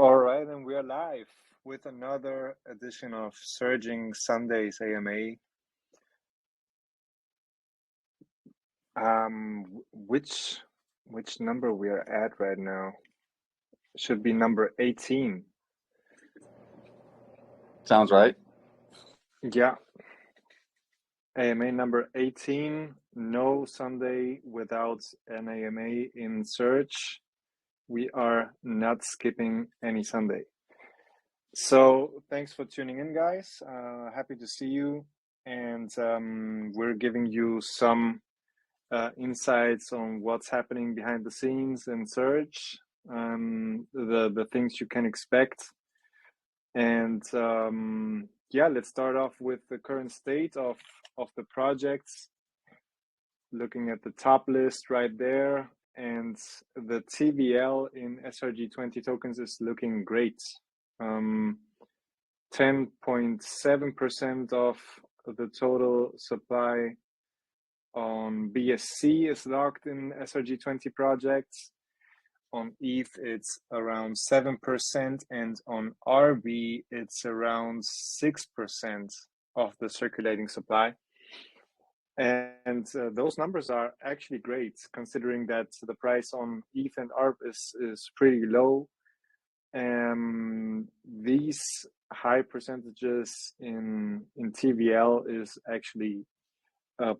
All right, and we are live with another edition of Surging Sundays AMA. Which number we are at right now? Should be number 18. Sounds right. Yeah. AMA number 18. No Sunday without an AMA in Surge. We are not skipping any Sunday. So thanks for tuning in, guys. Happy to see you. And we're giving you some insights on what's happening behind the scenes in Surge, the things you can expect. And yeah, let's start off with the current state of the projects. Looking at the top list right there, and the TVL in SRG20 tokens is looking great. 10.7% of the total supply on BSC is locked in SRG20 projects. On ETH, it's around 7%, and on RB, it's around 6% of the circulating supply. And those numbers are actually great, considering that the price on ETH and ARB is pretty low. These high percentages in TVL is actually a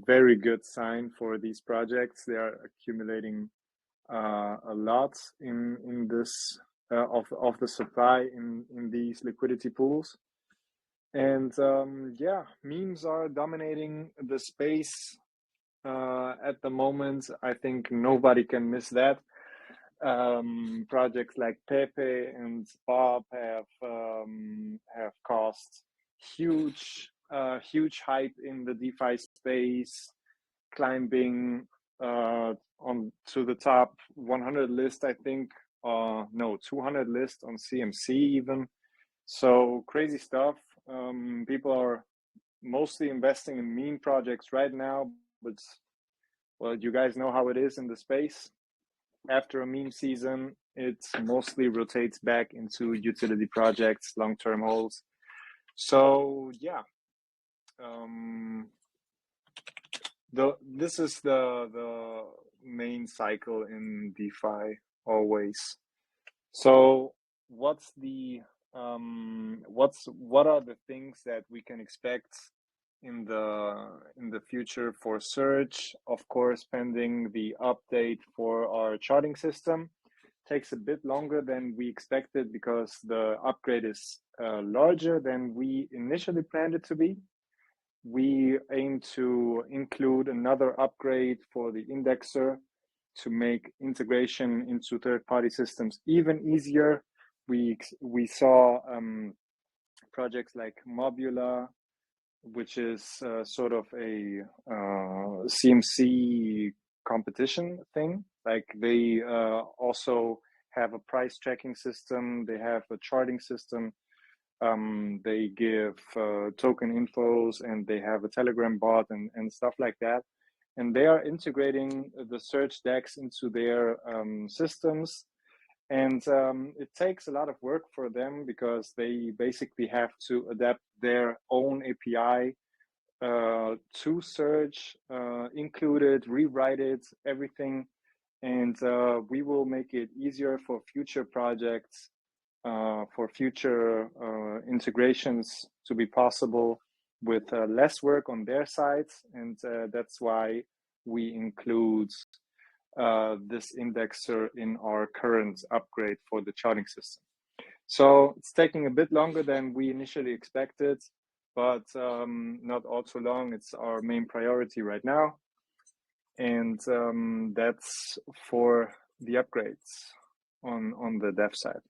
very good sign for these projects. They are accumulating a lot in this of the supply in these liquidity pools. And yeah, memes are dominating the space at the moment. I think nobody can miss that. Projects like Pepe and Bob have caused huge hype in the DeFi space, climbing on to the top 100 list, I think. No, 200 list on CMC even. So crazy stuff. People are mostly investing in meme projects right now, but well, you guys know how it is in the space. After a meme season, it mostly rotates back into utility projects, long-term holds. So yeah, this is the main cycle in DeFi always. So what are the things that we can expect in the future for Surge? Of course, pending the update for our charting system. Takes a bit longer than we expected because the upgrade is larger than we initially planned it to be. We aim to include another upgrade for the indexer to make integration into third-party systems even easier. We saw projects like Mobula, which is sort of a CMC competition thing. Like they also have a price tracking system. They have a charting system. They give token infos, and they have a Telegram bot and stuff like that. And they are integrating the Surge DEX into their systems. And it takes a lot of work for them because they basically have to adapt their own API to Surge, include it, rewrite it, everything. And we will make it easier for future projects, for future integrations to be possible with less work on their sides. And that's why we include this indexer in our current upgrade for the charting system. So it's taking a bit longer than we initially expected, but not all too long. It's our main priority right now. And that's for the upgrades on the dev side.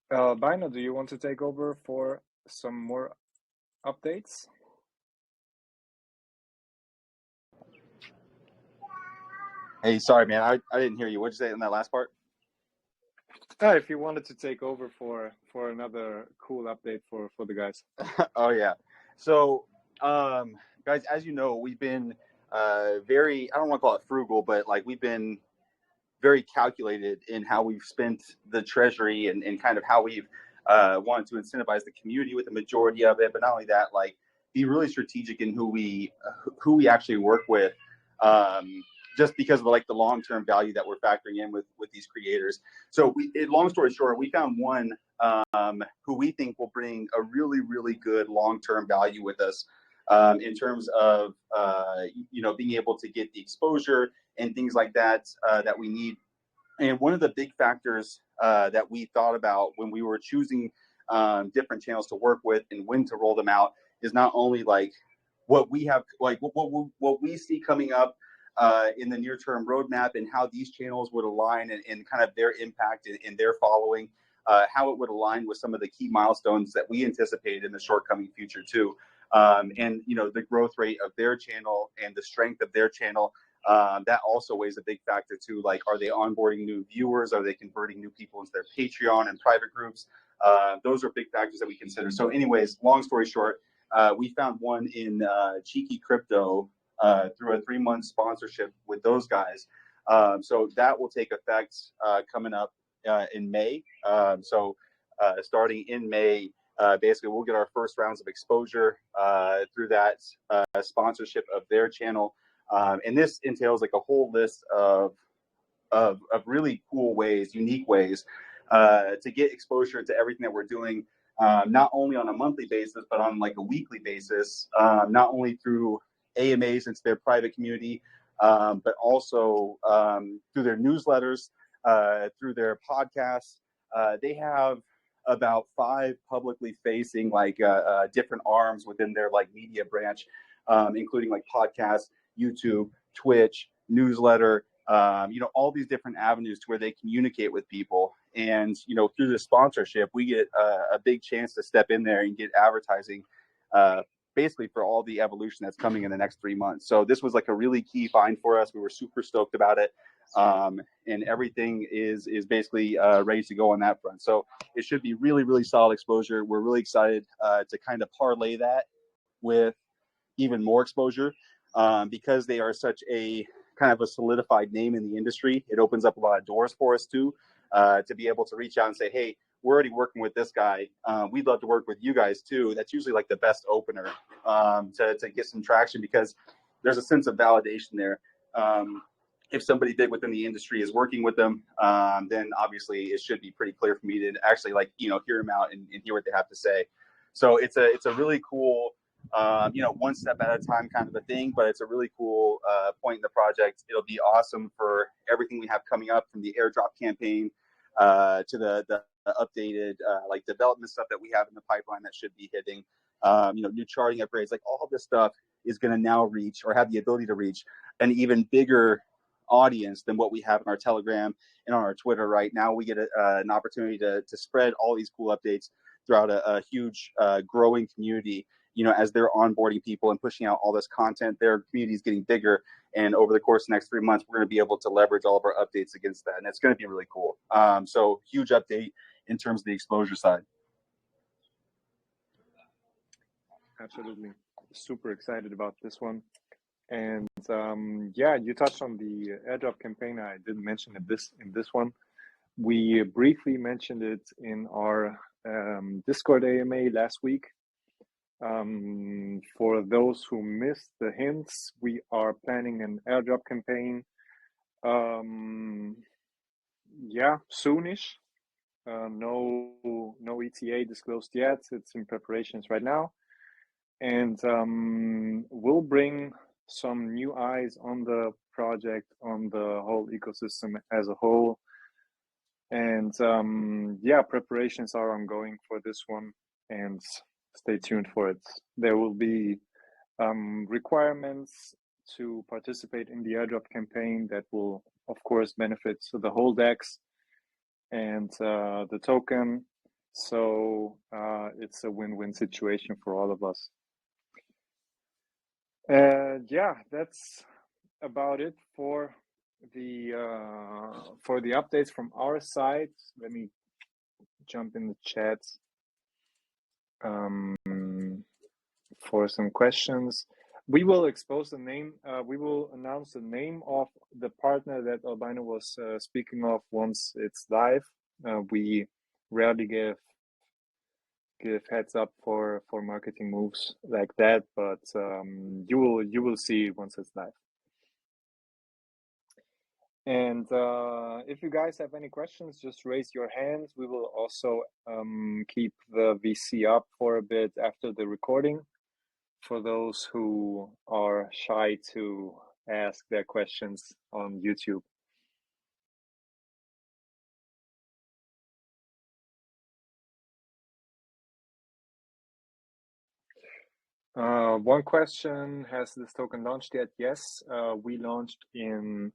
Bino, do you want to take over for some more updates? Hey, sorry, man. I didn't hear you. What'd you say in that last part? If you wanted to take over for another cool update for the guys. Oh, yeah. So, guys, as you know, we've been very, I don't want to call it frugal, but like we've been very calculated in how we've spent the treasury and kind of how we've wanted to incentivize the community with the majority of it. But not only that, like be really strategic in who we actually work with, just because of like the long-term value that we're factoring in with these creators. So long story short, we found one who we think will bring a really, really good long-term value with us, in terms of being able to get the exposure and things like that that we need. And one of the big factors that we thought about when we were choosing different channels to work with and when to roll them out is not only like what we have, like what we see coming up in the near term roadmap and how these channels would align and kind of their impact in their following, how it would align with some of the key milestones that we anticipate in the short-coming future too. And the growth rate of their channel and the strength of their channel, that also weighs a big factor too. Like, are they onboarding new viewers? Are they converting new people into their Patreon and private groups? Those are big factors that we consider. So anyways, long story short, we found one in Cheeky Crypto through a 3-month sponsorship with those guys. So that will take effect coming up in May. Starting in May, basically we'll get our first rounds of exposure through that sponsorship of their channel. And this entails like a whole list of really cool ways, unique ways to get exposure to everything that we're doing, not only on a monthly basis, but on like a weekly basis, not only through AMAs into their private community, but also through their newsletters, through their podcasts. They have about 5 publicly facing like different arms within their like media branch, including like podcasts, YouTube, Twitch, newsletter, all these different avenues to where they communicate with people. And, through the sponsorship, we get a big chance to step in there and get advertising basically for all the evolution that's coming in the next 3 months. So this was like a really key find for us. We were super stoked about it. And everything is basically ready to go on that front. So it should be really, really solid exposure. We're really excited to kind of parlay that with even more exposure, because they are such a kind of a solidified name in the industry. It opens up a lot of doors for us too, to be able to reach out and say, hey, we're already working with this guy. We'd love to work with you guys too. That's usually like the best opener to get some traction, because there's a sense of validation there. If somebody big within the industry is working with them, then obviously it should be pretty clear for me to actually hear them out and hear what they have to say. So it's a really cool, one step at a time kind of a thing, but it's a really cool point in the project. It'll be awesome for everything we have coming up, from the airdrop campaign to the updated development stuff that we have in the pipeline that should be hitting, new charting upgrades. Like, all of this stuff is going to now reach, or have the ability to reach, an even bigger audience than what we have in our Telegram and on our Twitter. Right now we get an opportunity to spread all these cool updates throughout a huge growing community. As they're onboarding people and pushing out all this content, their community is getting bigger. And over the course of the next 3 months, we're going to be able to leverage all of our updates against that. And it's going to be really cool. So huge update in terms of the exposure side. Absolutely. Super excited about this one. And you touched on the airdrop campaign. I didn't mention it in this one. We briefly mentioned it in our Discord AMA last week. For those who missed the hints, we are planning an airdrop campaign. Soonish. No ETA disclosed yet. It's in preparations right now, and we'll bring some new eyes on the project, on the whole ecosystem as a whole. And preparations are ongoing for this one, and stay tuned for it. There will be requirements to participate in the airdrop campaign that will, of course, benefit the whole DEX and the token. So it's a win-win situation for all of us. That's about it for the updates from our side. Let me jump in the chat for some questions. We will expose the name. We will announce the name of the partner that Albino was speaking of once it's live. We rarely give heads up for marketing moves like that, but you will see once it's live. And if you guys have any questions, just raise your hands. We will also keep the VC up for a bit after the recording for those who are shy to ask their questions on YouTube. One question: has this token launched yet? Yes, we launched in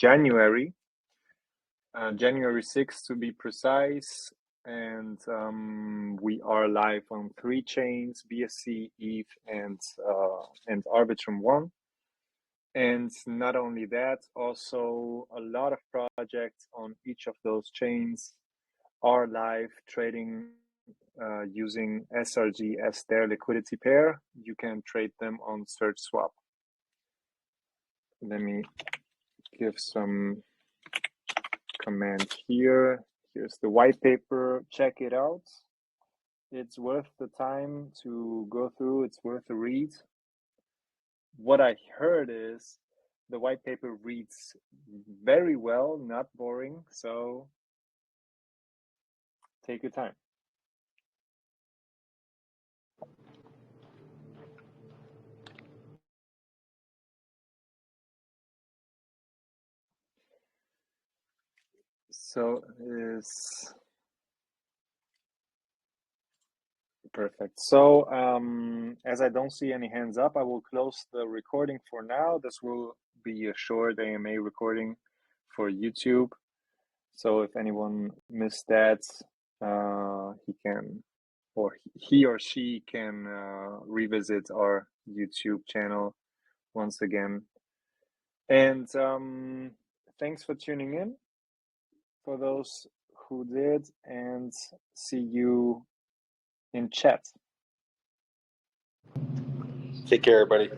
January, January 6th to be precise, and we are live on 3 chains: BSC, ETH, and Arbitrum One. And not only that, also a lot of projects on each of those chains are live trading using SRG as their liquidity pair. You can trade them on SurgeSwap. Let me give some command here. Here's the white paper. Check it out. It's worth the time to go through. It's worth a read. What I heard is the white paper reads very well, not boring. So take your time. So is perfect. So as I don't see any hands up, I will close the recording for now. This will be a short AMA recording for YouTube. So if anyone missed that, he can, or he or she can revisit our YouTube channel once again. And thanks for tuning in for those who did, and see you in chat. Take care, everybody.